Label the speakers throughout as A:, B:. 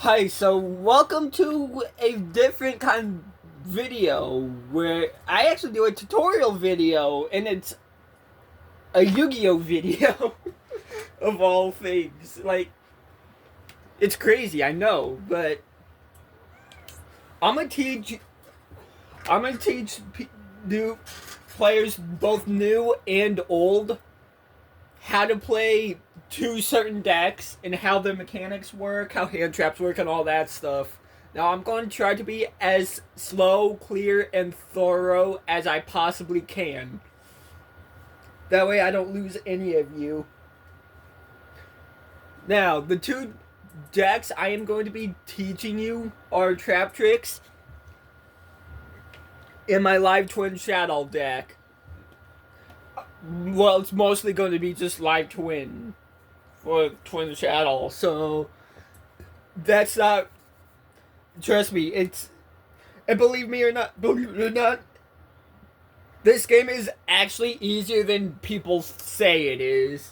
A: Hi, so welcome to a different kind of video where I actually do a tutorial video and it's a Yu-Gi-Oh video of all things. Like, it's crazy, I know, but I'm gonna teach I'm gonna teach new players, both new and old, how to play two certain decks and how the mechanics work, how hand traps work, and all that stuff. Now, I'm going to try to be as slow, clear, and thorough as I possibly can. That way, I don't lose any of you. Now, the two decks I am going to be teaching you are Traptrix and my Live Twin Shadow deck. Well, it's mostly going to be just Live Twin for Twin Shadow, so that's not. Trust me, it's. And believe it or not, this game is actually easier than people say it is.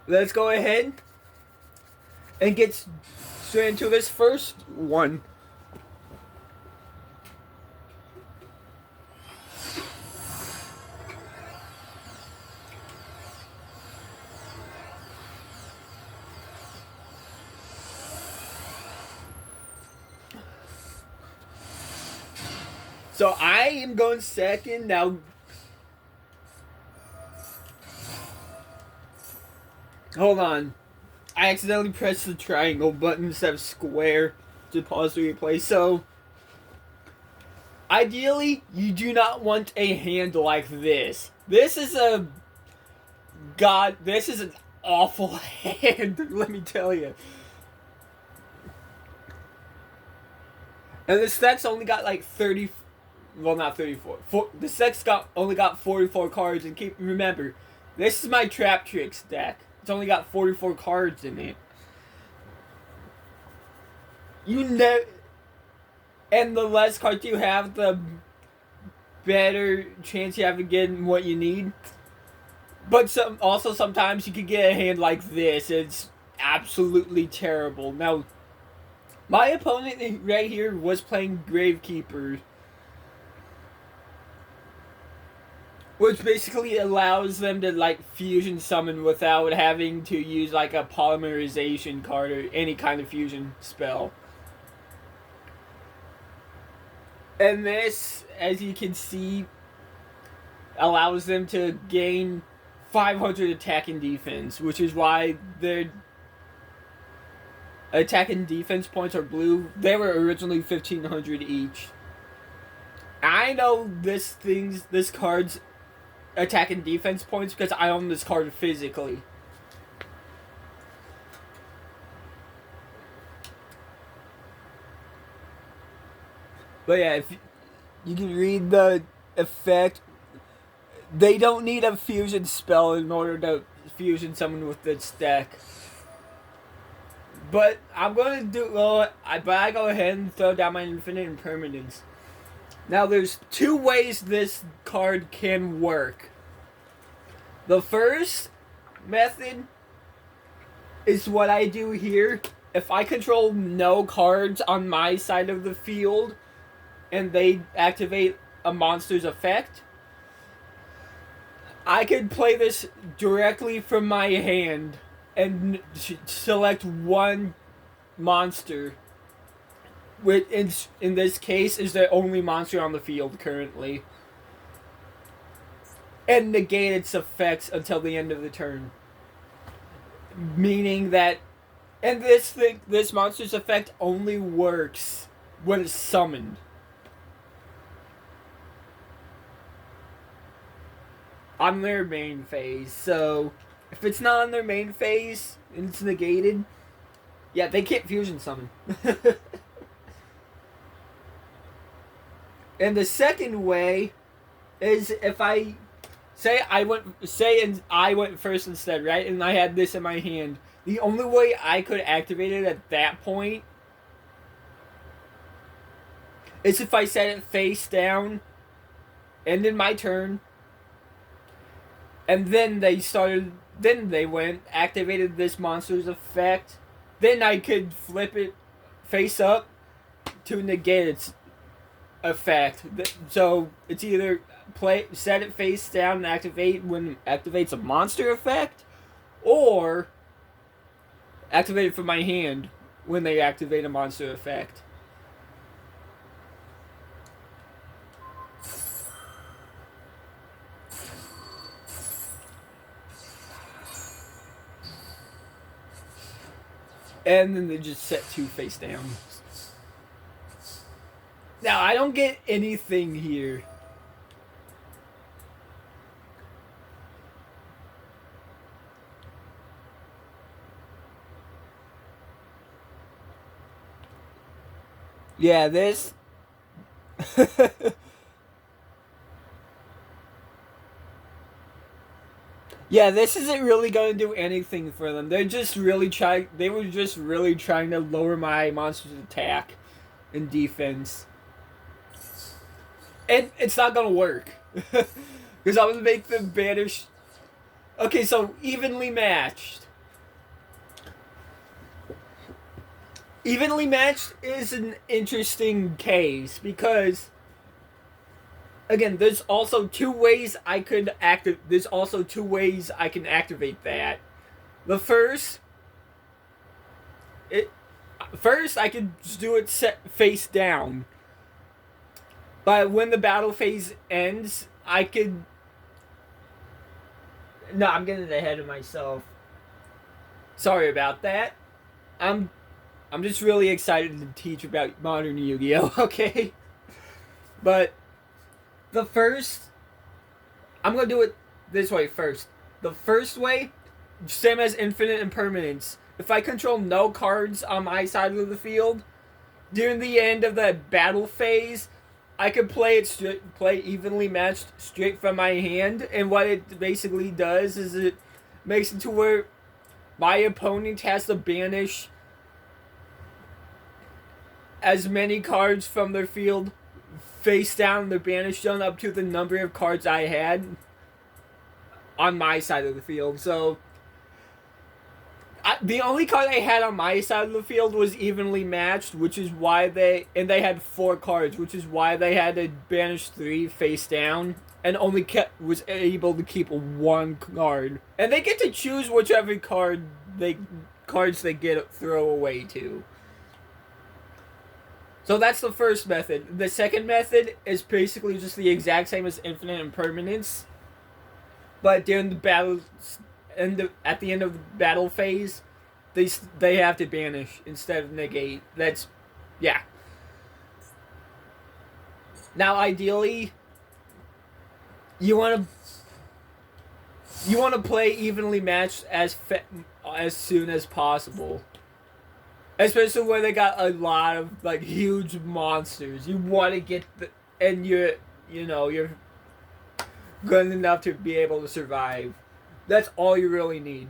A: Let's go ahead and get straight into this first one. So I am going second now. Hold on. I accidentally pressed the triangle button instead of square to pause the replay. So, ideally, you do not want a hand like this. This is a. God, this is an awful hand, let me tell you. And this deck's only got like 30. Well, not 34. This deck's only got 44 cards. And remember, this is my Traptrix deck. It's only got 44 cards in it. And the less cards you have, the better chance you have of getting what you need. But sometimes you could get a hand like this. It's absolutely terrible. Now, my opponent right here was playing Gravekeeper, which basically allows them to like fusion summon without having to use like a polymerization card or any kind of fusion spell. And this, as you can see, allows them to gain 500 attack and defense, which is why their attack and defense points are blue. They were originally 1500 each. I know this card's attack and defense points because I own this card physically. But yeah, if you can read the effect, they don't need a fusion spell in order to fusion someone with this deck. But I'm going to do. But I go ahead and throw down my infinite impermanence. Now, there's two ways this card can work. The first method is what I do here. If I control no cards on my side of the field and they activate a monster's effect, I could play this directly from my hand and select one monster, which in this case is the only monster on the field currently, and negate its effects until the end of the turn. Meaning that, and this monster's effect only works when it's summoned. On their main phase, so if it's not on their main phase and it's negated, yeah, they can't fusion summon. And the second way is if I I went first instead, right? And I had this in my hand. The only way I could activate it at that point is if I set it face down, ended my turn, and then they started Then they went, activated this monster's effect. Then I could flip it face up to negate its effect. So it's either set it face down and activate when it activates a monster effect, or activate it from my hand when they activate a monster effect. And then they just set 2 face down. Now, I don't get anything here. Yeah, this... Yeah, this isn't really going to do anything for them. They're just really trying... They were just really trying to lower my monster's attack and defense. And it's not going to work. Because I'm going to make them banish... Okay, so evenly matched. Evenly matched is an interesting case because... Again, there's also 2 ways I could There's also 2 ways I can activate that. The first, I could just do it set face down. But when the battle phase ends, I could. No, I'm getting ahead of myself. Sorry about that. I'm just really excited to teach about modern Yu-Gi-Oh. Okay, but. The first... I'm going to do it this way first. The first way, same as Infinite Impermanence. If I control no cards on my side of the field, during the end of the battle phase, I could play evenly matched straight from my hand. And what it basically does is it makes it to where my opponent has to banish as many cards from their field face down in the banish zone up to the number of cards I had on my side of the field. So, the only card I had on my side of the field was evenly matched, which is why they had 4 cards, which is why they had to banish 3 face down, and only was able to keep 1 card. And they get to choose whichever cards they get throw away to. So that's the first method. The second method is basically just the exact same as Infinite Impermanence, but during the battle, at the end of the battle phase, they have to banish instead of negate. That's, yeah. Now, ideally, you want to play evenly matched as soon as possible. Especially where they got a lot of, like, huge monsters. You want to get and you're good enough to be able to survive. That's all you really need.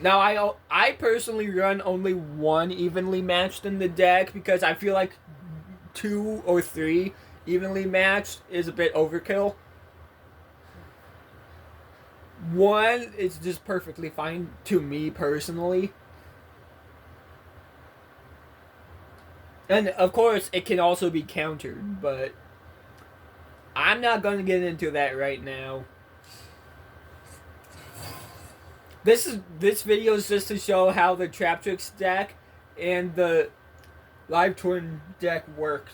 A: Now, I personally run only 1 evenly matched in the deck because I feel like 2 or 3 evenly matched is a bit overkill. 1 is just perfectly fine to me personally. And of course it can also be countered, but I'm not going to get into that right now. This video is just to show how the Traptrix deck and the Live Twin deck works.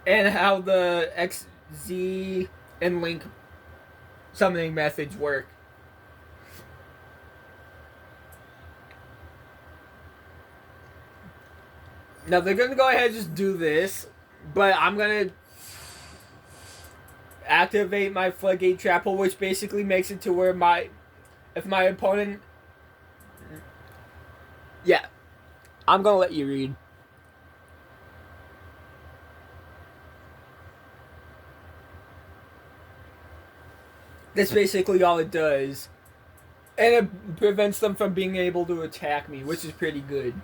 A: And how the XZ and Link summoning methods work. Now they're gonna go ahead and just do this, but I'm gonna activate my Floodgate Trap Hole, which basically makes it to where if my opponent... Yeah. I'm gonna let you read. That's basically all it does. And it prevents them from being able to attack me, which is pretty good.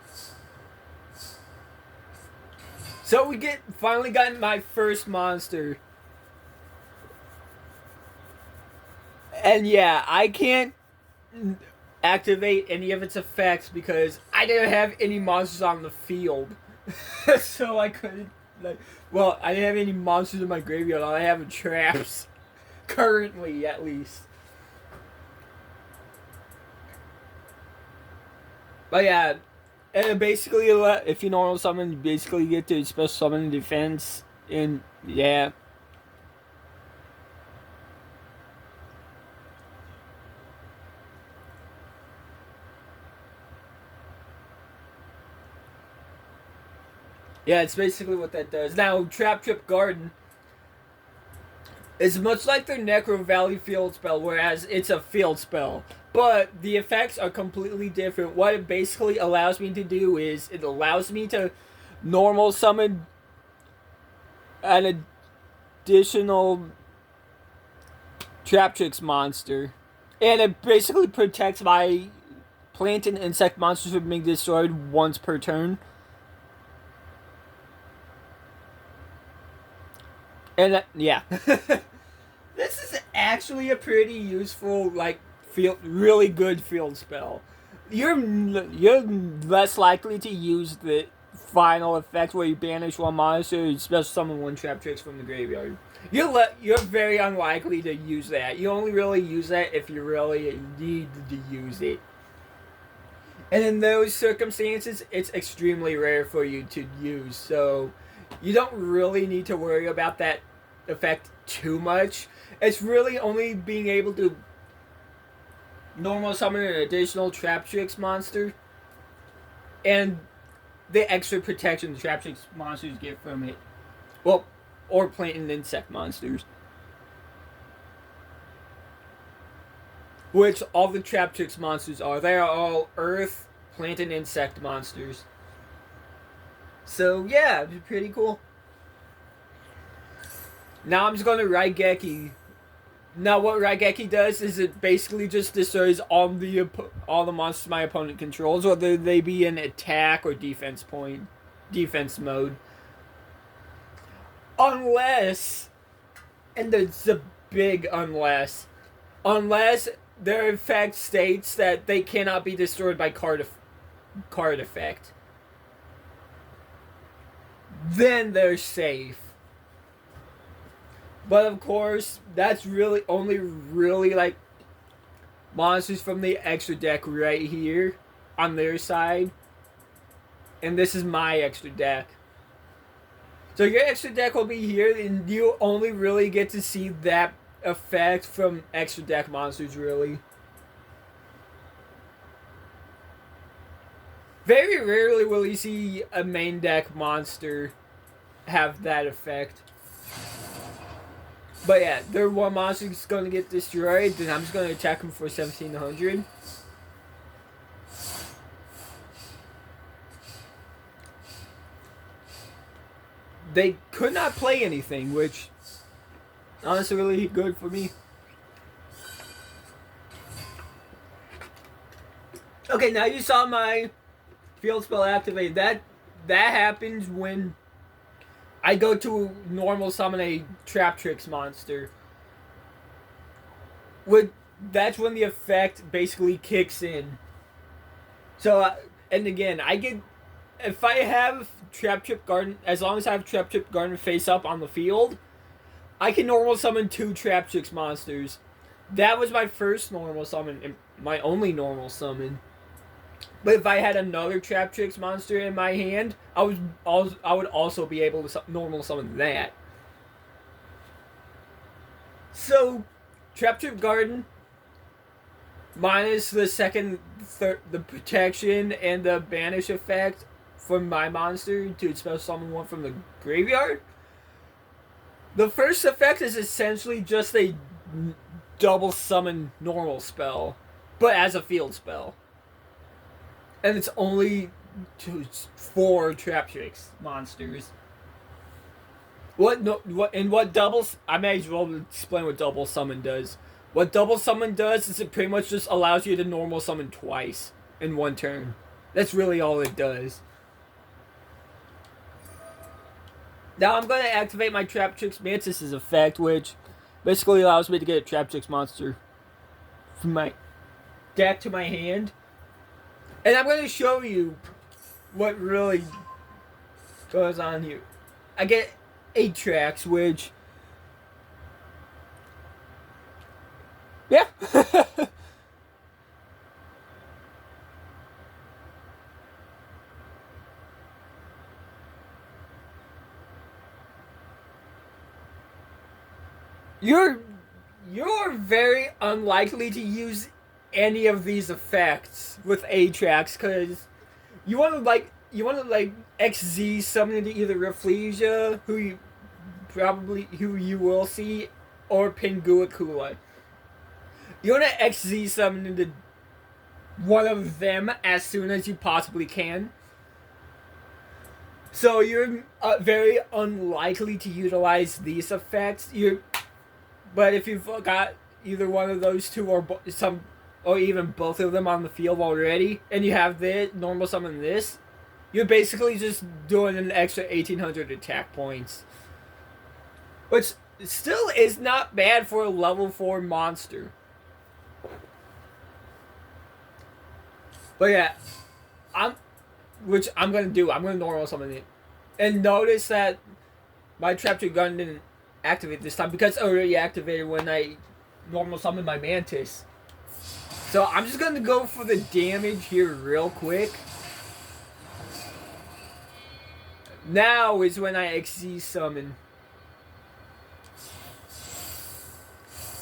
A: So we finally got my first monster. And yeah, I can't activate any of its effects because I didn't have any monsters on the field. So I couldn't, well, I didn't have any monsters in my graveyard. All I have are traps. Currently, at least. But yeah, and basically, if you normal summon, you basically get to special summon defense. And yeah. Yeah, it's basically what that does. Now, Traptrix Garden is much like their Necro Valley field spell, whereas it's a field spell. But the effects are completely different. What it basically allows me to do is it allows me to normal summon an additional Traptrix monster. And it basically protects my plant and insect monsters from being destroyed once per turn. And yeah. This is actually a pretty useful, really good field spell. You're less likely to use the final effect where you banish one monster and special summon one Traptrix from the graveyard. You're very unlikely to use that. You only really use that if you really need to use it. And in those circumstances, it's extremely rare for you to use. So you don't really need to worry about that effect too much. It's really only being able to normal summon an additional Traptrix monster and the extra protection the Traptrix monsters get from it. Well, or plant and insect monsters. Which all the Traptrix monsters are. They are all earth, plant, and insect monsters. So yeah, it's pretty cool. Now I'm just going to Raigeki. Now what Raigeki does is it basically just destroys all the monsters my opponent controls, whether they be in attack or defense mode. Unless, and there's a big unless their effect states that they cannot be destroyed by card effect. Then they're safe. But of course, that's really only monsters from the extra deck right here on their side. And this is my extra deck. So your extra deck will be here, and you only really get to see that effect from extra deck monsters, really. Very rarely will you see a main deck monster have that effect. But yeah, their one monster is going to get destroyed, then I'm just going to attack them for 1700. They could not play anything, which honestly really good for me. Okay, now you saw my field spell activate. That happens when I go to normal summon a Traptrix monster. That's when the effect basically kicks in. So, and again, if I have Traptrix Garden, as long as I have Traptrix Garden face up on the field, I can normal summon 2 Traptrix monsters. That was my first normal summon, and my only normal summon. But if I had another Traptrix monster in my hand, I would also be able to normal summon that. So, Traptrix Garden, minus the the protection and the banish effect from my monster to special summon one from the graveyard. The first effect is essentially just a double summon normal spell, but as a field spell. And it's only 4 Traptrix monsters. What doubles? I may as well explain what double summon does. What double summon does is it pretty much just allows you to normal summon twice in one turn. That's really all it does. Now I'm going to activate my Traptrix Mantis's effect, which basically allows me to get a Traptrix monster from my deck to my hand. And I'm going to show you what really goes on here. I get 8 tracks, which... yeah. You're very unlikely to use any of these effects with A tracks because you want to like XZ summon into either Rafflesia, who you will see, or Pinguicula. You want to XZ summon into one of them as soon as you possibly can. So you're very unlikely to utilize these effects. But if you've got either one of those two or even both of them on the field already, and you have this normal summon this, you're basically just doing an extra 1,800 attack points, which still is not bad for a level 4 monster. But yeah, I'm gonna normal summon it, and notice that my Traptrix gun didn't activate this time because it already activated when I normal summoned my Mantis. So I'm just gonna go for the damage here real quick. Now is when I XZ summon.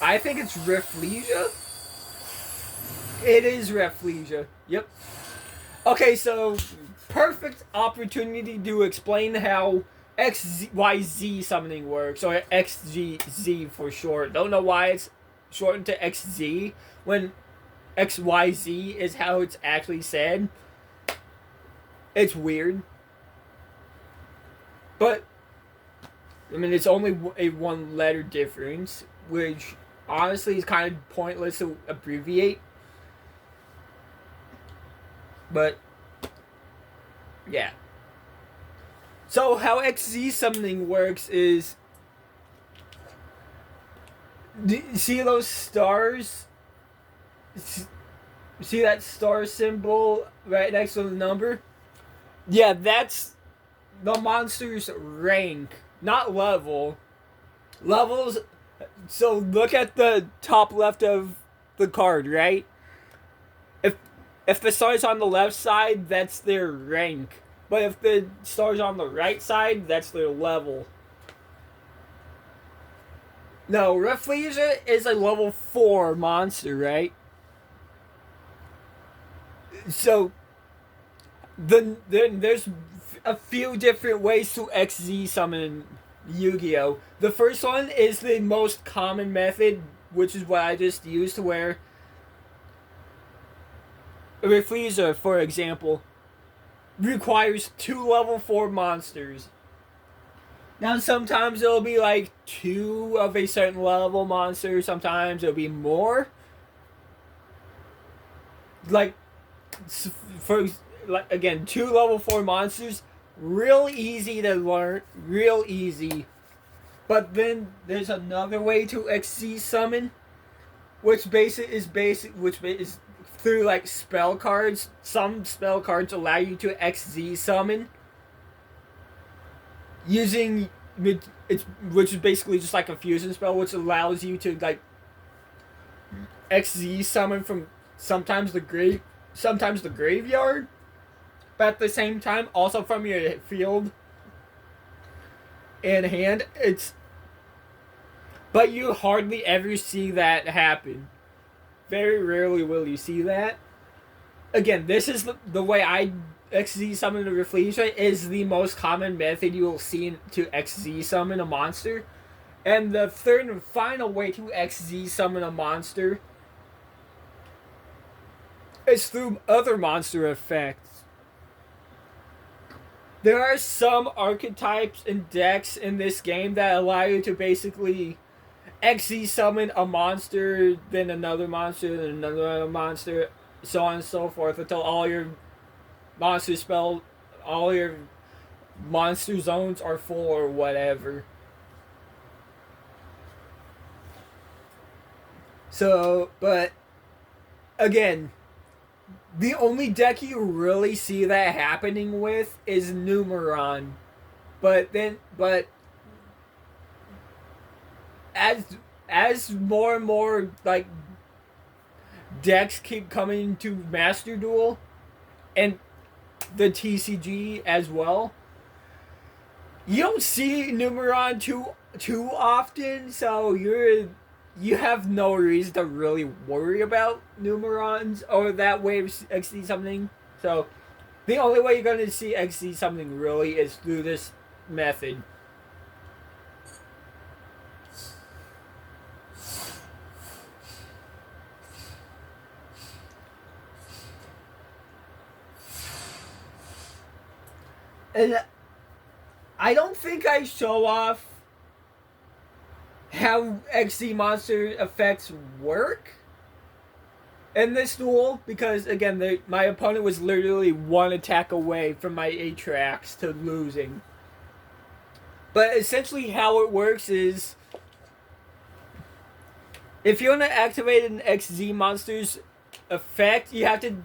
A: I think it's Rafflesia. It is Rafflesia. Yep. Okay, so perfect opportunity to explain how XYZ summoning works, or XGZ for short. Don't know why it's shortened to XZ when XYZ is how it's actually said. It's weird. But, I mean, it's only a 1-letter difference, which honestly is kind of pointless to abbreviate. But, yeah. So how XZ summoning works is, see those stars? See that star symbol right next to the number? Yeah, that's the monster's rank, not level. Levels, so look at the top left of the card, right? If the star's on the left side, that's their rank. But if the star's on the right side, that's their level. No, Rafflesia is a level 4 monster, right? So, then there's a few different ways to XZ summon Yu-Gi-Oh! The first one is the most common method, which is what I just used, where Rafflesia, for example, requires 2 level 4 monsters. Now, sometimes it'll be like 2 of a certain level monster, sometimes it'll be more. Like, again, 2 level 4 monsters, real easy to learn, real easy. But then there's another way to XZ summon, which is through like spell cards. Some spell cards allow you to XZ summon using which is basically just like a fusion spell, which allows you to like XZ summon from sometimes the graveyard, but at the same time also from your field and hand. But you hardly ever see that happen. Very rarely will you see that. Again, this is the way I XZ summon a Rafflesia is the most common method you will see to XZ summon a monster. And the third and final way to XZ summon a monster is through other monster effects. There are some archetypes and decks in this game that allow you to basically XZ summon a monster, then another monster, then another monster, so on and so forth, until all your monster spell, all your monster zones are full or whatever. So, but again, the only deck you really see that happening with is Numeron. But as more and more like decks keep coming to Master Duel and the TCG as well, you don't see Numeron too often, so you have no reason to really worry about Numerons or that way of XD something. So the only way you're going to see XD something really is through this method. And I don't think I show off how XD monster effects work in this duel because, again, my opponent was literally one attack away from my Traptrix to losing. But essentially how it works is if you want to activate an XZ monster's effect, you have to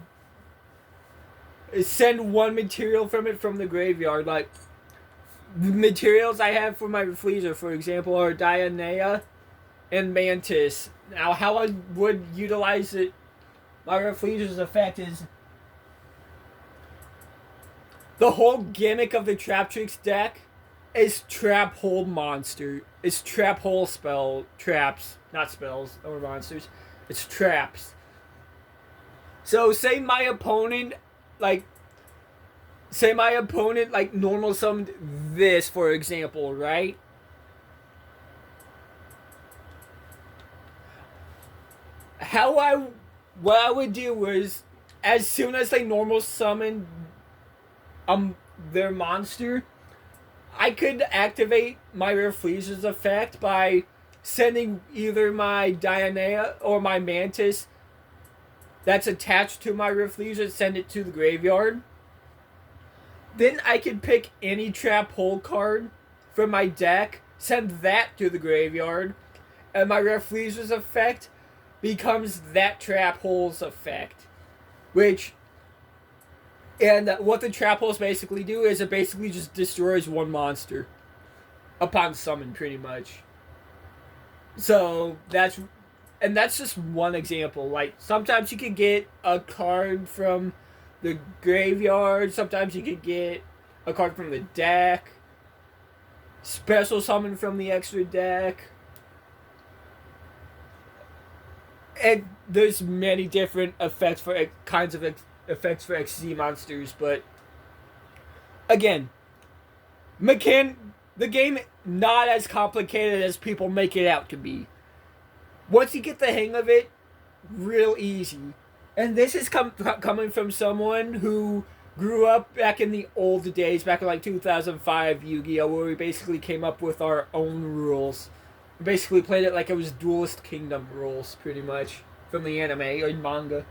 A: send one material from it from the graveyard. Like, the materials I have for my Refleezer, for example, are Dianea and Mantis. Now, how I would utilize it, my Refleezer's effect is the whole gimmick of the Traptrix deck is trap hole monster. It's trap hole spell traps, not spells or monsters. It's traps. So say my opponent normal summoned this, for example, right? What I would do was, as soon as they normal summon their monster, I could activate my Refleezer's effect by sending either my Dianea or my Mantis that's attached to my Refleezer, send it to the graveyard. Then I can pick any trap hole card from my deck, send that to the graveyard, and my Refleezer's effect becomes that trap hole's effect. And what the trap holes basically do is it basically just destroys one monster upon summon, pretty much. So that's just one example. Like, sometimes you can get a card from the graveyard, sometimes you could get a card from the deck, special summon from the extra deck. And there's many different effects for kinds of effects for XZ monsters, but again, the game not as complicated as people make it out to be. Once you get the hang of it, real easy. And this is coming from someone who grew up back in the old days, back in like 2005 Yu-Gi-Oh, where we basically came up with our own rules. We basically played it like it was Duelist Kingdom rules, pretty much, from the anime or manga.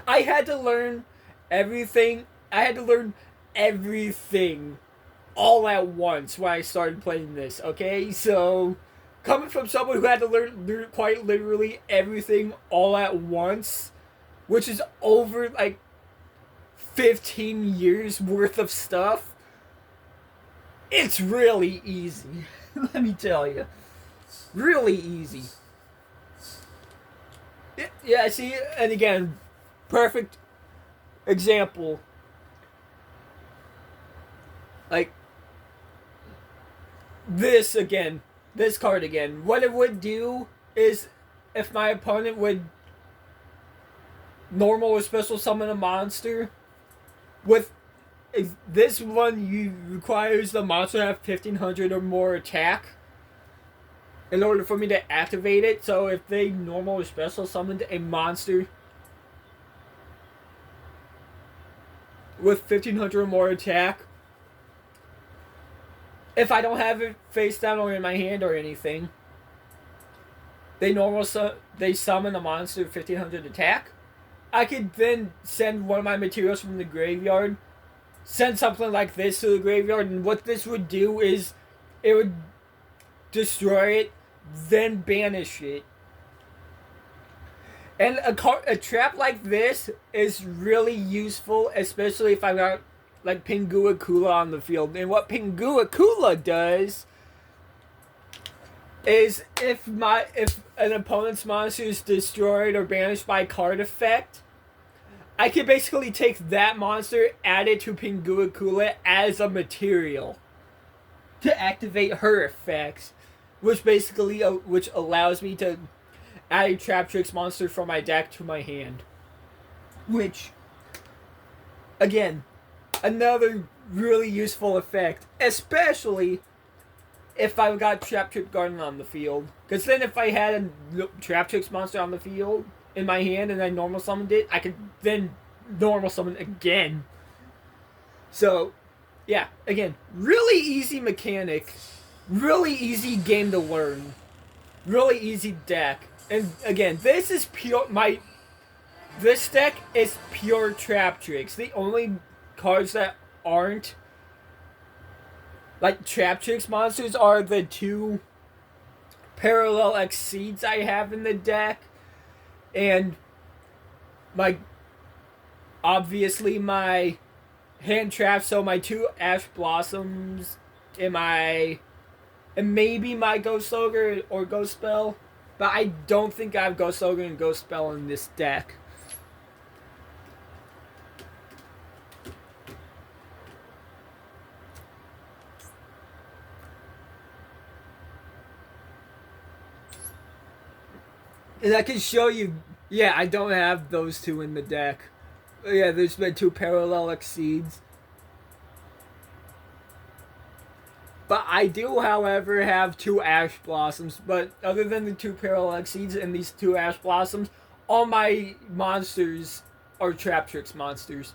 A: I had to learn everything. All at once when I started playing this, okay? So, coming from someone who had to learn quite literally everything all at once, which is over like 15 years worth of stuff, it's really easy. Let me tell you. Really easy. Yeah, see, and again, perfect example. Like, this card again. What it would do is, if my opponent would normal or special summon a monster, this one requires the monster to have 1500 or more attack in order for me to activate it. So if they normal or special summoned a monster with 1500 or more attack, if I don't have it face down or in my hand or anything, they summon a monster with 1500 attack. I could then send one of my materials from the graveyard send something like this to the graveyard, and what this would do is it would destroy it, then banish it. And a trap like this is really useful, especially if I got like Pingua Kula on the field. And what Pingua Kula does is if an opponent's monster is destroyed or banished by a card effect, I can basically take that monster, add it to Pingua Kula as a material to activate her effects, which basically which allows me to add a Traptrix monster from my deck to my hand. Which, again, another really useful effect, especially if I've got Traptrix Garden on the field. Because then if I had a Traptrix monster on the field in my hand and I normal summoned it, I could then normal summon again. So, yeah, again, really easy mechanic, really easy game to learn, really easy deck. And again, this is pure, this deck is pure Traptrix. The only cards that aren't like Traptrix monsters are the 2 Parallel Exceeds I have in the deck, and obviously my hand traps, so my 2 Ash Blossoms and maybe my Ghost Ogre or Ghost Spell, but I don't think I have Ghost Ogre and Ghost Spell in this deck. And I can show you, yeah, I don't have those 2 in the deck. Yeah, there's been 2 Parallel Exceeds. But I do, however, have 2 Ash Blossoms. But other than the 2 Parallel Exceeds and these 2 Ash Blossoms, all my monsters are Traptrix monsters.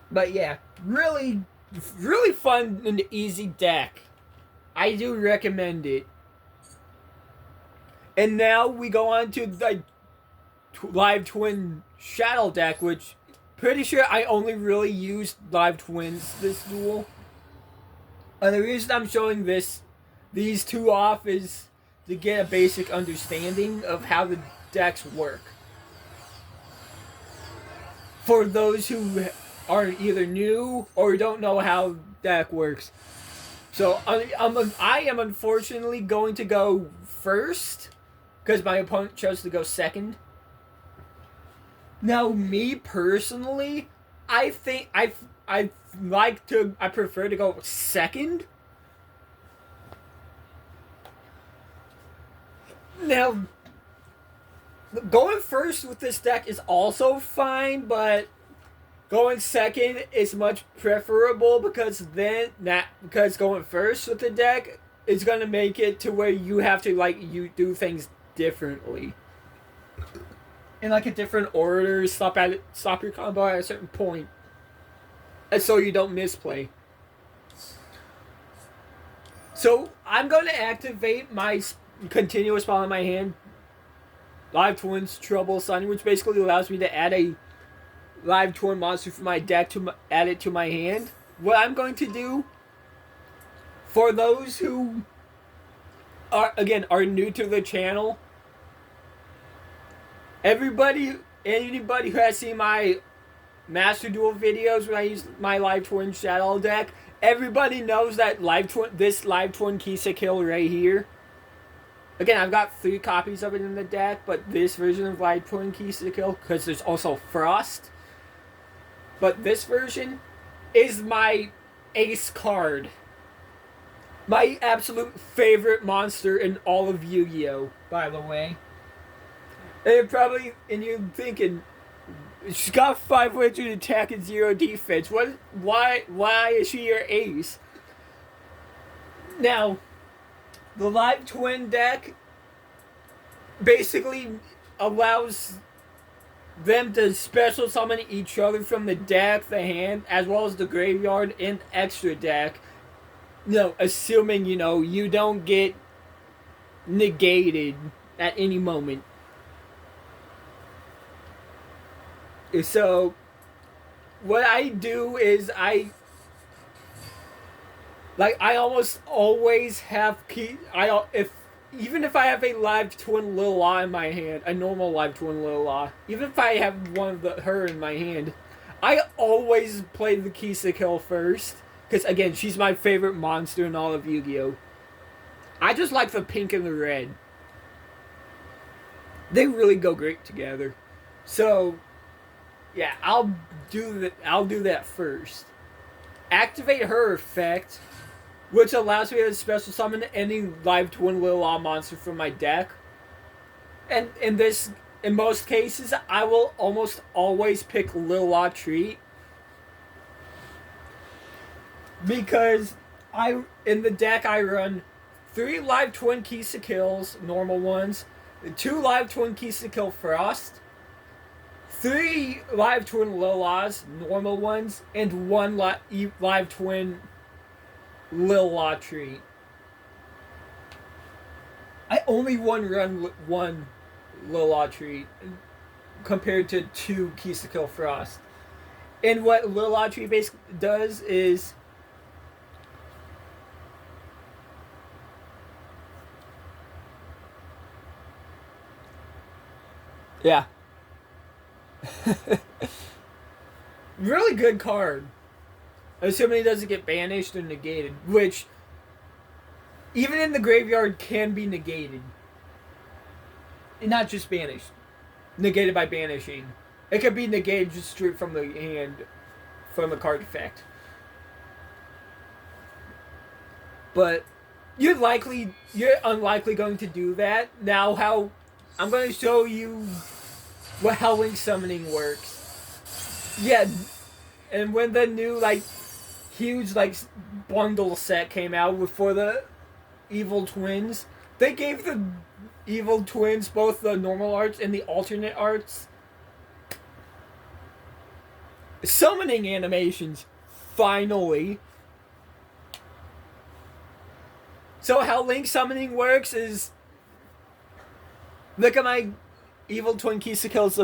A: But yeah, really fun and easy deck. I do recommend it. And now we go on to the Live Twin Shadow deck, which pretty sure I only really used Live Twins this duel. And the reason I'm showing these 2 off is to get a basic understanding of how the decks work. For those who are either new or don't know how deck works. So I am unfortunately going to go first because my opponent chose to go second. Now, me personally, I think I prefer to go second. Now, going first with this deck is also fine, but going second is much preferable because going first with the deck is going to make it to where you have to you do things differently. In a different order, stop your combo at a certain point. And so you don't misplay. So I'm going to activate my continuous spell in my hand, Live Twins Trouble Sun, which basically allows me to add a Live Twin monster from my deck to add it to my hand. What I'm going to do, for those who are new to the channel, anybody who has seen my Master Duel videos when I use my Live Twin Shadow deck, everybody knows that this Live Twin Kisa Kill right here. Again, I've got 3 copies of it in the deck, but this version of Live Twin Kisa Kill, because there's also Frost. But this version is my ace card. My absolute favorite monster in all of Yu-Gi-Oh, by the way. And you're thinking, she's got 500 attack and 0 defense. Why is she your ace? Now, the Live Twin deck basically allows them to special summon each other from the deck, the hand, as well as the graveyard and extra deck. Assuming, you don't get negated at any moment. So what I do is I almost always have if even if I have a live twin Lil La in my hand, a normal live twin Lil La, even if I have one of her in my hand, I always play the Kisa kill first. Because, again, she's my favorite monster in all of Yu-Gi-Oh! I just like the pink and the red. They really go great together. So, yeah, I'll do that first. Activate her effect, which allows me to special summon any live twin Lil La monster from my deck. And in most cases, I will almost always pick Lil La Treat. Because in the deck I run 3 live twin Kisa kills, normal ones, 2 live twin Kisa kill Frost, 3 live twin Lil La's, normal ones, and 1 live twin Lil La Treat. I only run 1 Lil La Treat compared to 2 Kisa kill Frost. And what Lil La Treat basically does is, yeah. Really good card. Assuming he doesn't get banished or negated, which even in the graveyard can be negated. And not just banished. Negated by banishing. It could be negated just straight from the hand, from the card effect. But you're unlikely going to do that. Now I'm going to show you how link summoning works. Yeah, and when the new huge bundle set came out for the evil twins, they gave the evil twins both the normal arts and the alternate arts summoning animations. Finally. So how link summoning works is, look at my evil twin Kisa kills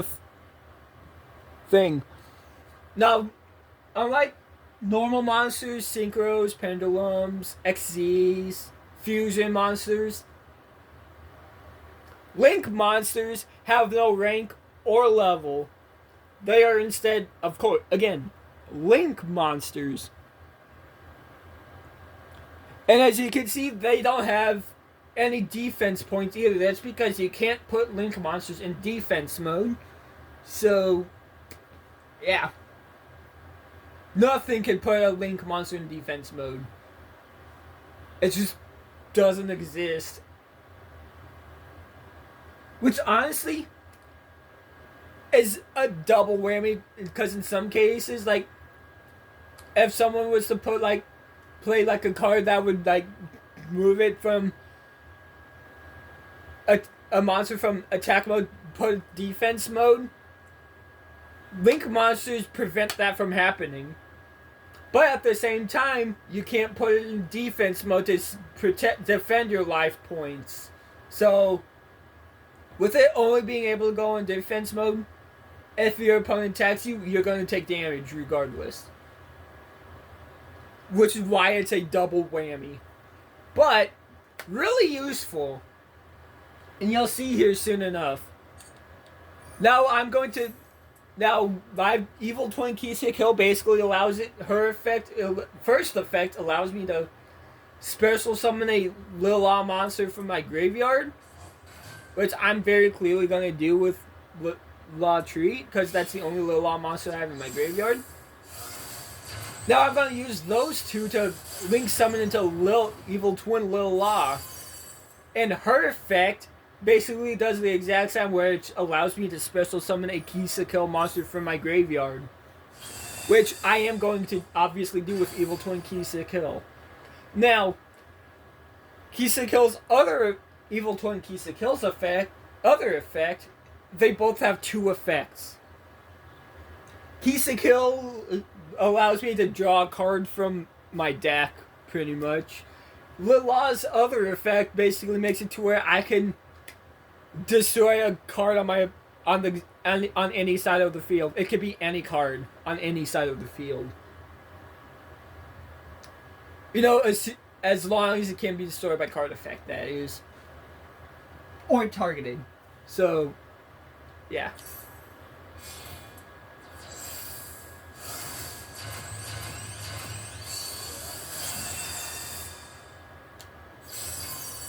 A: thing. Now, unlike normal monsters, synchros, pendulums, XZs, fusion monsters, link monsters have no rank or level. They are instead, of course, again, link monsters. And as you can see, they don't have any defense points either. That's because you can't put link monsters in defense mode. So, yeah. Nothing can put a link monster in defense mode. It just doesn't exist. Which honestly is a double whammy, because in some cases, if someone was to play a card that would move it from a monster from attack mode put defense mode, link monsters prevent that from happening. But at the same time, you can't put it in defense mode to defend your life points. So, with it only being able to go in defense mode, if your opponent attacks you, you're going to take damage regardless. Which is why it's a double whammy. But, really useful. And you'll see here soon enough. Now, my evil twin Kisa kill basically allows first effect allows me to special summon a Lil La monster from my graveyard. Which I'm very clearly going to do with La Treat, because that's the only Lil La monster I have in my graveyard. Now I'm going to use those two to link summon into evil twin Lil La. And her effect basically does the exact same, which allows me to special summon a Kisa kill monster from my graveyard. Which I am going to obviously do with evil twin Kisa kill. Now, Kisa kill's other evil twin Kisa kill's other effect, they both have 2 effects. Kisa kill allows me to draw a card from my deck, pretty much. Lil La's other effect basically makes it to where I can destroy a card on my on any side of the field. It could be any card on any side of the field. You know, as long as it can be destroyed by card effect, that is, or targeted. So, yeah.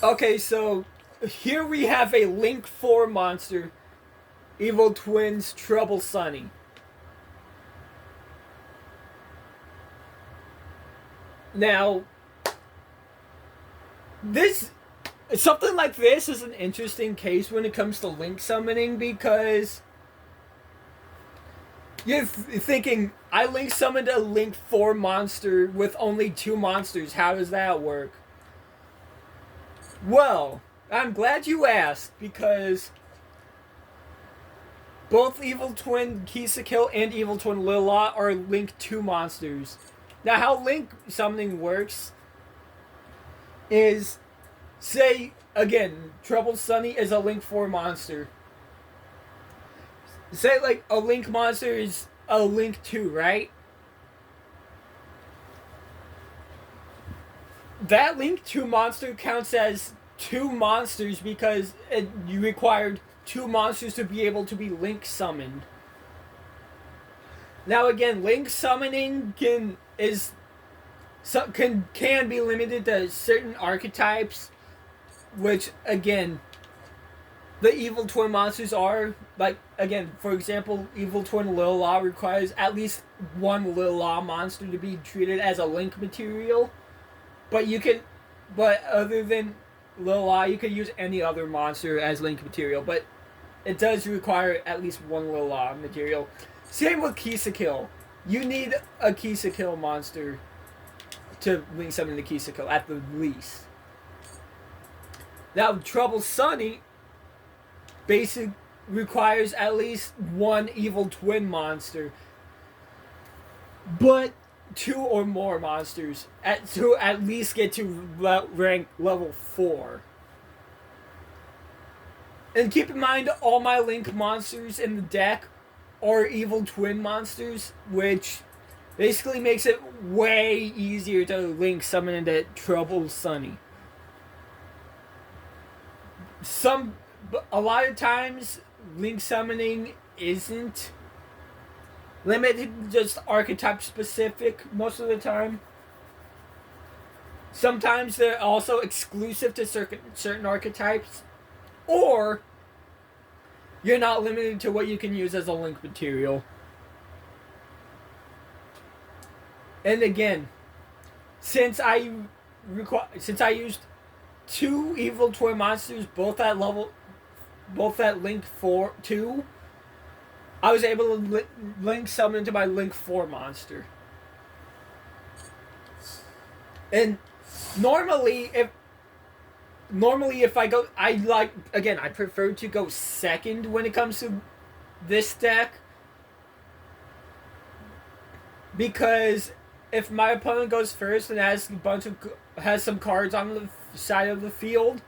A: Okay, so here we have a Link 4 monster, Evil Twins Trouble Sunny. Now, something like this is an interesting case when it comes to Link summoning, because you're thinking, I Link summoned a Link 4 monster with only 2 monsters. How does that work? Well, I'm glad you asked, because both Evil Twin Kill and Evil Twin Lila are Link 2 monsters. Now, how Link summoning works is, say, again, Trouble Sunny is a Link 4 monster. Say, like, a Link monster is a Link 2, right? That Link 2 monster counts as 2 monsters because you required 2 monsters to be able to be Link summoned. Now again, Link summoning can be limited to certain archetypes, which again, the Evil Twin monsters are, like, again, for example, Evil Twin Lila requires at least 1 Lila monster to be treated as a Link material. But other than Lila, you could use any other monster as Link material, but it does require at least 1 Lila material. Same with Kill. You need a Kill monster to Link summon the Kill at the least. Now, Trouble Sunny requires at least 1 Evil Twin monster, but 2 or more monsters to at least get to rank level 4. And keep in mind, all my Link monsters in the deck are Evil Twin monsters, which basically makes it way easier to Link summon into Trouble Sunny. A lot of times, Link summoning isn't limited, just archetype specific most of the time. Sometimes they're also exclusive to certain archetypes, or you're not limited to what you can use as a Link material. And again, since I used 2 Evil Twin monsters, both at Link 2, I was able to Link summon into my Link 4 monster. And normally if I go, I prefer to go second when it comes to this deck, because if my opponent goes first and has some cards on the side of the field,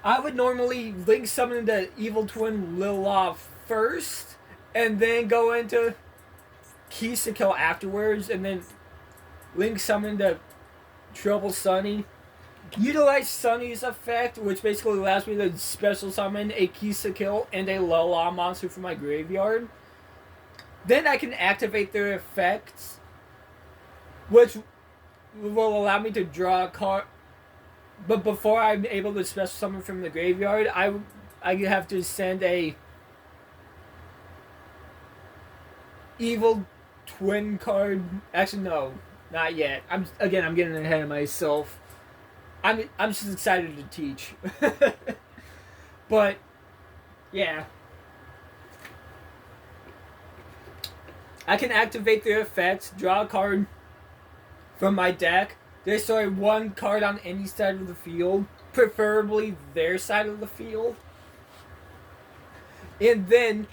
A: I would normally Link summon the Evil Twin Lila first, and then go into Kill afterwards, and then Link summon the Trouble Sunny. Utilize Sunny's effect, which basically allows me to special summon a Kill and a Lila monster from my graveyard. Then I can activate their effects, which will allow me to draw a card. But before I'm able to special summon from the graveyard, I have to send a Evil Twin card. Actually, no, not yet. I'm getting ahead of myself. I'm just excited to teach. But yeah, I can activate their effects, draw a card from my deck, destroy 1 card on any side of the field, preferably their side of the field, and then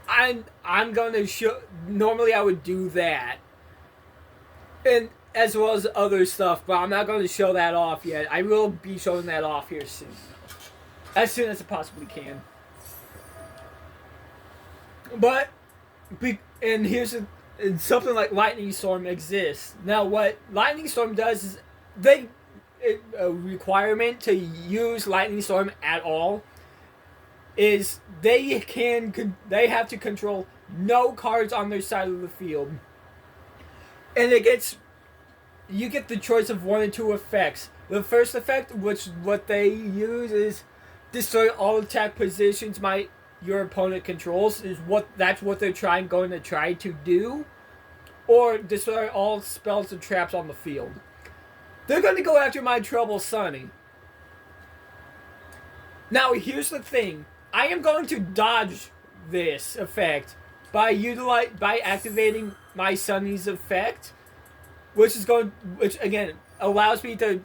A: I'm gonna show. Normally, I would do that, and as well as other stuff, but I'm not going to show that off yet. I will be showing that off here soon. As soon as I possibly can. But, and here's something like Lightning Storm exists. Now, what Lightning Storm does is a requirement to use Lightning Storm at all is they have to control no cards on their side of the field. And you get the choice of one or two effects. The first effect, which what they use is destroy all attack positions your opponent controls, that's what they're going to try to do. Or destroy all spells and traps on the field. They're going to go after my Trouble Sunny. Now, here's the thing. I am going to dodge this effect by activating my Sunny's effect, which again allows me to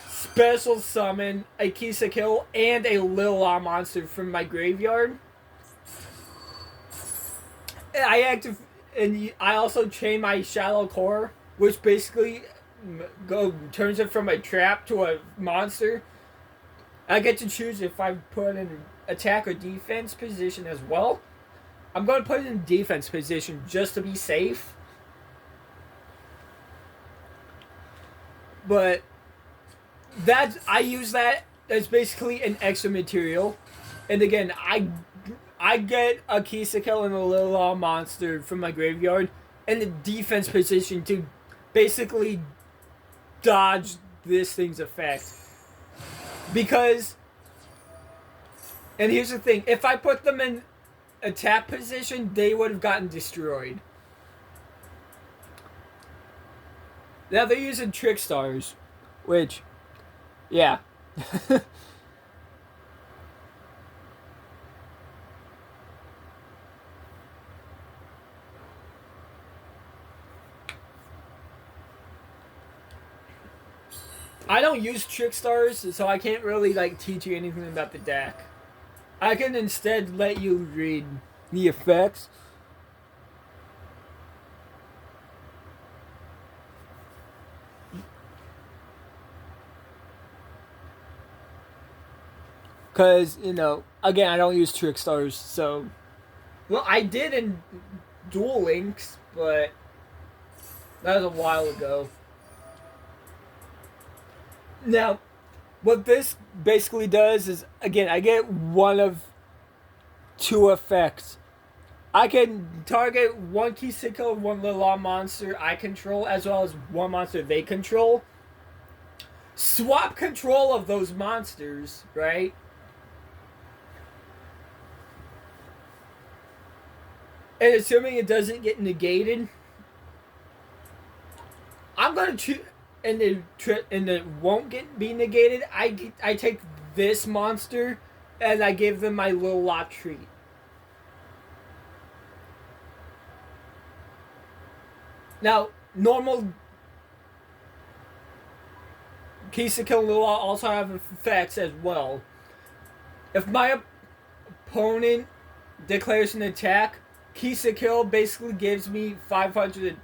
A: special summon a Kill and a Lillah monster from my graveyard. And I also chain my Shallow Core, which basically turns it from a trap to a monster. I get to choose if I put in attack or defense position as well. I'm going to put it in defense position just to be safe. But I use that as basically an extra material. And again, I get a Kill and a Lillah monster from my graveyard in the defense position to basically dodge this thing's effect. Because, and here's the thing, if I put them in attack position, they would have gotten destroyed. Now they're using Trick Stars, which, yeah. I don't use Trick Stars, so I can't really teach you anything about the deck. I can instead let you read the effects. Because, again, I don't use Trick Stars, so... Well, I did in Duel Links, but that was a while ago. Now, what this basically does is, again, I get one of two effects. I can target one Kill and one Lillah monster I control, as well as one monster they control. Swap control of those monsters, right? And assuming it doesn't get negated, I'm going to choose... And it won't be negated. I take this monster and I give them my Lillah treat. Now, normal Kill and Lillah also have effects as well. If my opponent declares an attack, Kill basically gives me 500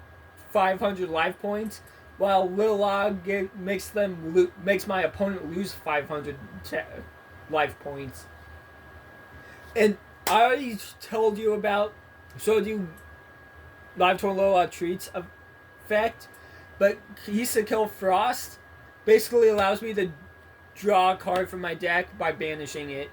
A: life points. While Lillah makes my opponent lose 500 life points. And I already showed you Live Torn Lillah treats effect, but Kill Frost basically allows me to draw a card from my deck by banishing it.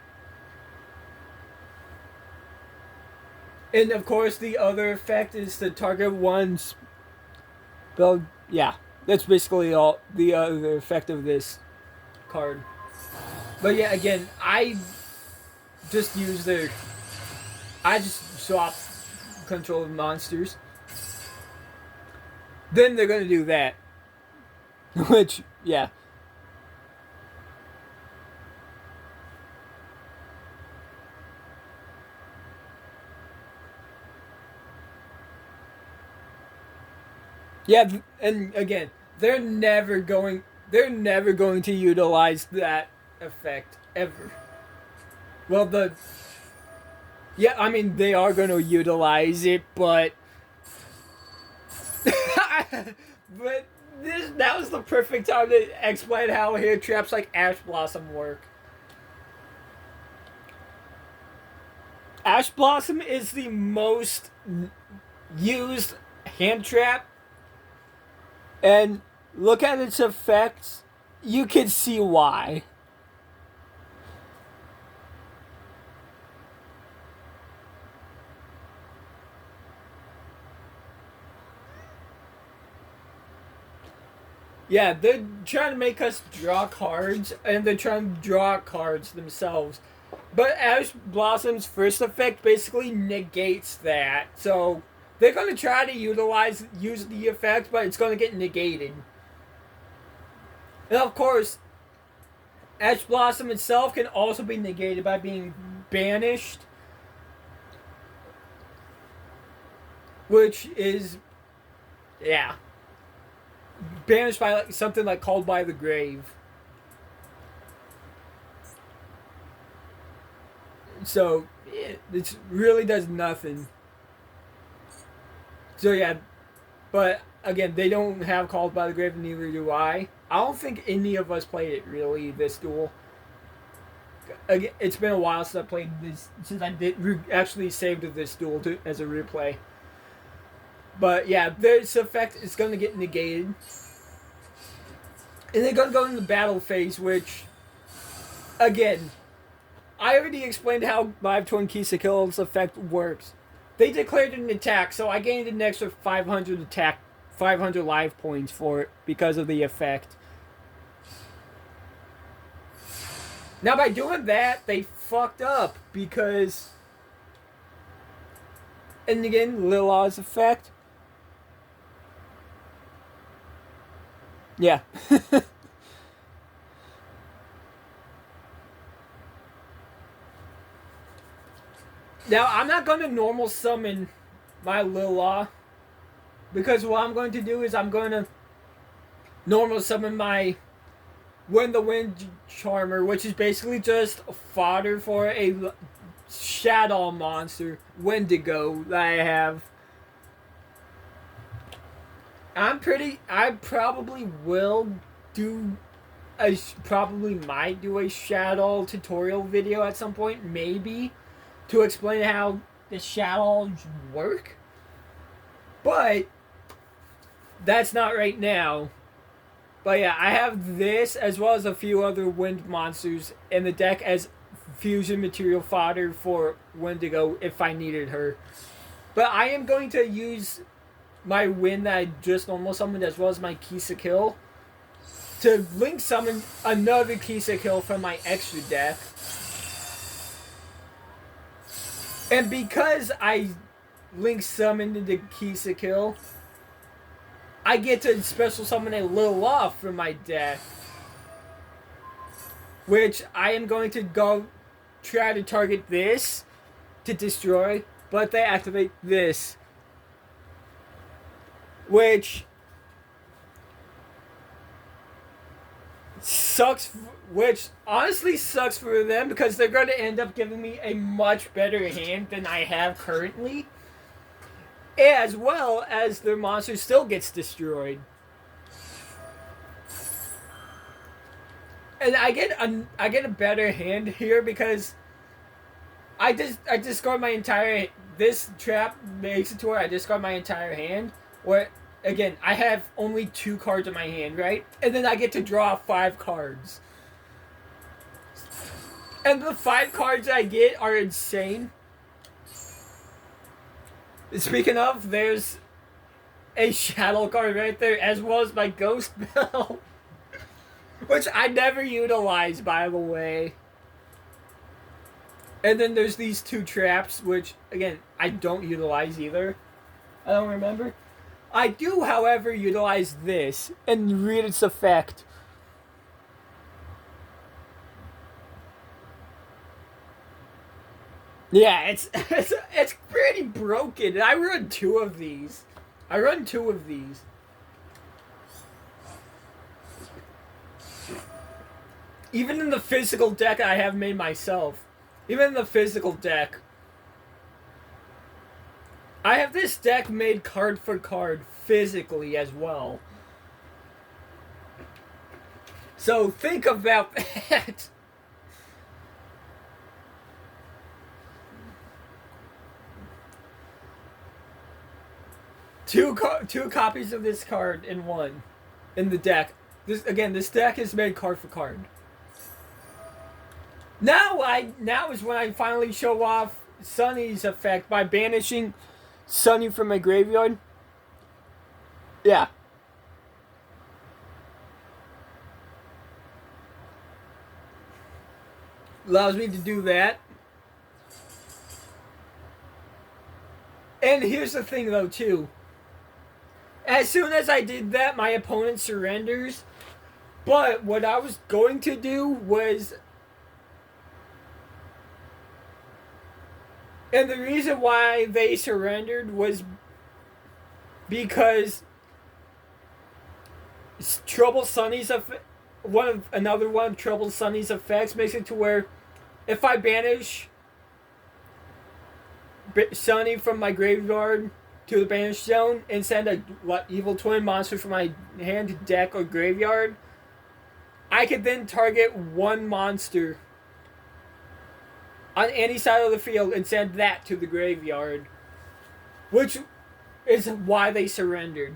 A: And of course, the other effect is to target one spell. Yeah. That's basically all the other effect of this card. But yeah, again, I just swap control of monsters. Then they're gonna do that. Which, yeah. Yeah, and again, they're never going to utilize that effect ever. Well, they are going to utilize it, but But that was the perfect time to explain how hair traps like Ash Blossom work. Ash Blossom is the most used hand trap, and look at its effects. You can see why. Yeah, they're trying to make us draw cards, and they're trying to draw cards themselves. But Ash Blossom's first effect basically negates that. So they're going to try to use the effect, but it's going to get negated. And of course, Ash Blossom itself can also be negated by being banished. Which is, yeah. Banished by something like Called by the Grave. So it really does nothing. So yeah, but again, they don't have Called by the Grave, and neither do I. I don't think any of us played it really this duel. Again, it's been a while since I played this, since I actually saved this duel as a replay. But yeah, this effect is going to get negated. And they're going to go into the battle phase, which, again, I already explained how Live Torn Kisakill's effect works. They declared an attack, so I gained an extra 500 attack, 500 life points for it because of the effect. Now by doing that, they fucked up because, and again, Lila's effect. Yeah. Now, I'm not going to normal summon my Lila, because what I'm going to do is I'm going to normal summon my When the Wind Charmer, which is basically just fodder for a Shadow monster, Wendigo, that I have. I probably will do probably might do a Shadow tutorial video at some point, maybe, to explain how the Shadows work. But that's not right now. But yeah, I have this as well as a few other wind monsters in the deck as fusion material fodder for Wendigo if I needed her. But I am going to use my wind that I just normal summoned as well as my Kisakill to link summon another Kisakill from my extra deck. And because I link summoned the Kisakill, I get to special summon a Lilith from my deck, which I am going to go try to target this to destroy, but they activate this, which sucks, which honestly sucks for them because they're going to end up giving me a much better hand than I have currently, as well as their monster still gets destroyed. And I get a better hand here because I discard my entire, this trap makes it to where I discard my entire hand, where again I have only 2 cards in my hand, right? And then I get to draw 5 cards. And the 5 cards I get are insane. Speaking of, there's a Shadow card right there, as well as my Ghost Bell. Which I never utilize, by the way. And then there's these 2 traps, which, again, I don't utilize either. I don't remember. I do, however, utilize this and read its effect. Yeah, it's pretty broken. And I run 2 of these. Even in the physical deck I have made myself. Even in the physical deck. I have this deck made card for card physically as well. So think about that. Two copies of this card in one, in the deck. This deck is made card for card. Now is when I finally show off Sunny's effect by banishing Sunny from my graveyard. Yeah. Allows me to do that. And here's the thing though too. As soon as I did that, my opponent surrenders. But what I was going to do was... And the reason why they surrendered was because Trouble Sunny's another one of Trouble Sunny's effects makes it to where if I banish Sunny from my graveyard to the banish zone and send a evil twin monster from my hand, deck, or graveyard, I could then target one monster on any side of the field and send that to the graveyard, which is why they surrendered.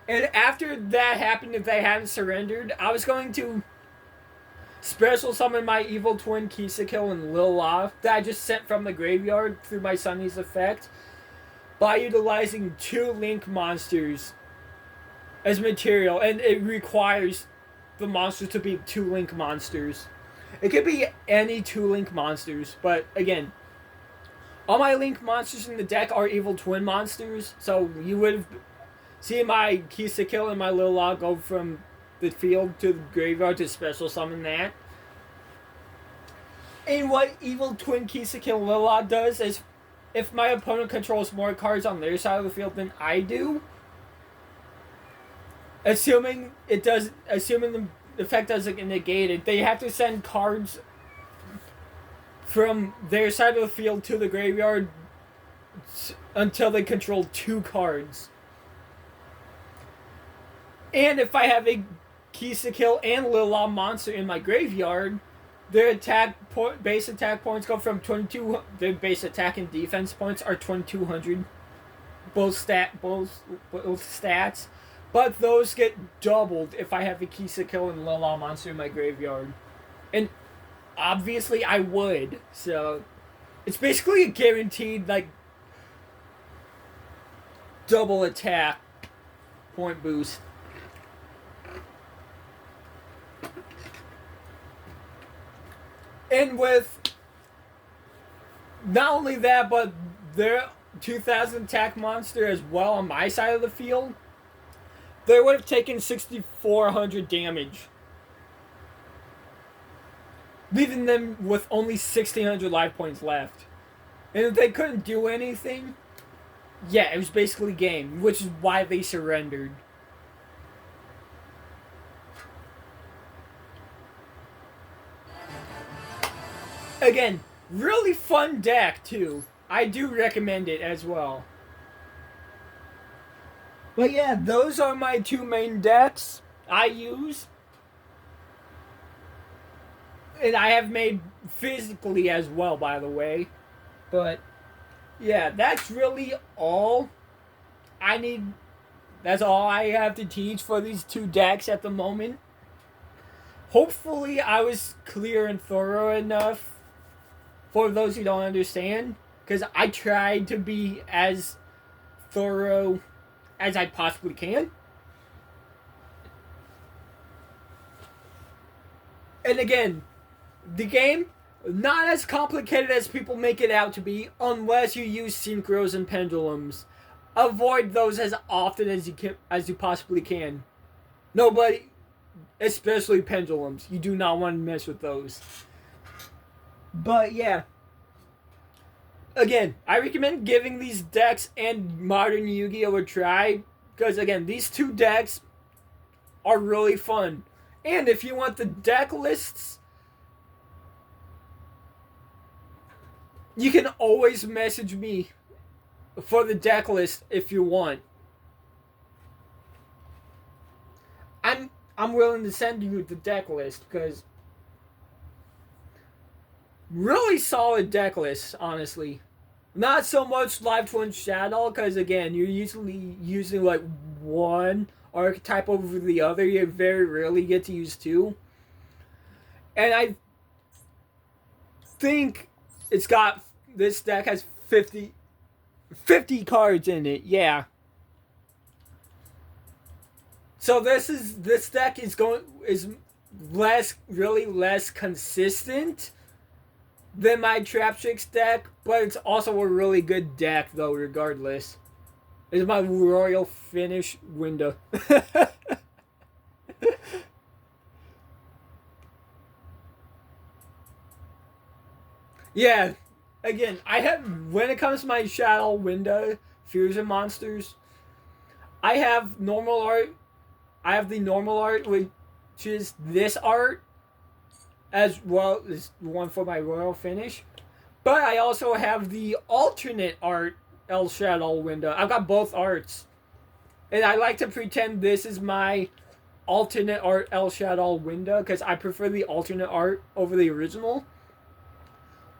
A: And after that happened, if they hadn't surrendered, I was going to special summon my evil twin Kisakill and Lil La that I just sent from the graveyard through my Sunny's effect by utilizing 2 Link monsters as material, and it requires the monsters to be 2 Link monsters. It could be any 2 Link monsters, but again, all my Link monsters in the deck are evil twin monsters, so you would have seen my Kisakill and my Lil La go from the field to the graveyard to special summon that. And what evil twin Kisakill and Lil La does is, if my opponent controls more cards on their side of the field than I do, assuming the effect doesn't negate it, they have to send cards from their side of the field to the graveyard until they control 2 cards. And if I have a Kisakill and Lil La monster in my graveyard, their base attack points go from 22. Their base attack and defense points are 2200, both stats. But those get doubled if I have a Kisakill and Lil La monster in my graveyard, and obviously I would. So it's basically a guaranteed double attack point boost. And with not only that, but their 2000 attack monster as well on my side of the field, they would have taken 6,400 damage, leaving them with only 1,600 life points left. And if they couldn't do anything, yeah, it was basically game, which is why they surrendered. Again, really fun deck, too. I do recommend it as well. But yeah, those are my 2 main decks I use. And I have made physically as well, by the way. But yeah, that's really all I need. That's all I have to teach for these 2 decks at the moment. Hopefully I was clear and thorough enough for those who don't understand, because I tried to be as thorough as I possibly can. And again, the game, not as complicated as people make it out to be, unless you use synchros and pendulums. Avoid those as often as you possibly can. Nobody, especially pendulums, you do not want to mess with those. But yeah, again, I recommend giving these decks and Modern Yu-Gi-Oh! A try, because again, these 2 decks are really fun. And if you want the deck lists, you can always message me for the deck list if you want. I'm I'm willing to send you the deck list, because really solid deck list, honestly. Not so much Live Twin Shadow, because again, you're usually using like one archetype over the other. You very rarely get to use two. And I think this deck has 50 cards in it, yeah. So this deck is really less consistent than my Traptrix deck, but it's also a really good deck though, regardless. It's my Royal Finish window. Yeah, again, when it comes to my Shadow window fusion monsters, I have normal art. I have the normal art, which is this art, as well as the one for my Royal Finish. But I also have the alternate art El Shadow window. I've got both arts. And I like to pretend this is my alternate art El Shadow window, because I prefer the alternate art over the original.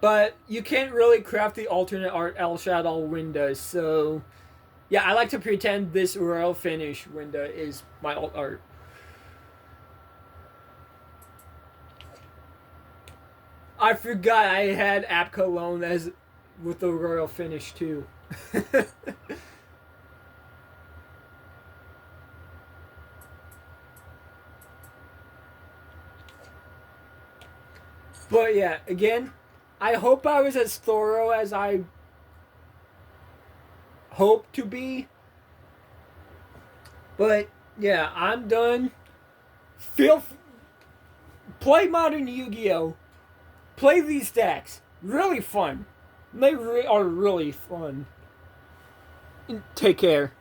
A: But you can't really craft the alternate art El Shadow window, so yeah, I like to pretend this Royal Finish window is my alt art. I forgot I had App Cologne as with the Royal Finish too. But yeah, again, I hope I was as thorough as I hope to be. But yeah, I'm done. Play modern Yu-Gi-Oh! Play these decks. Really fun. They are really fun. Take care.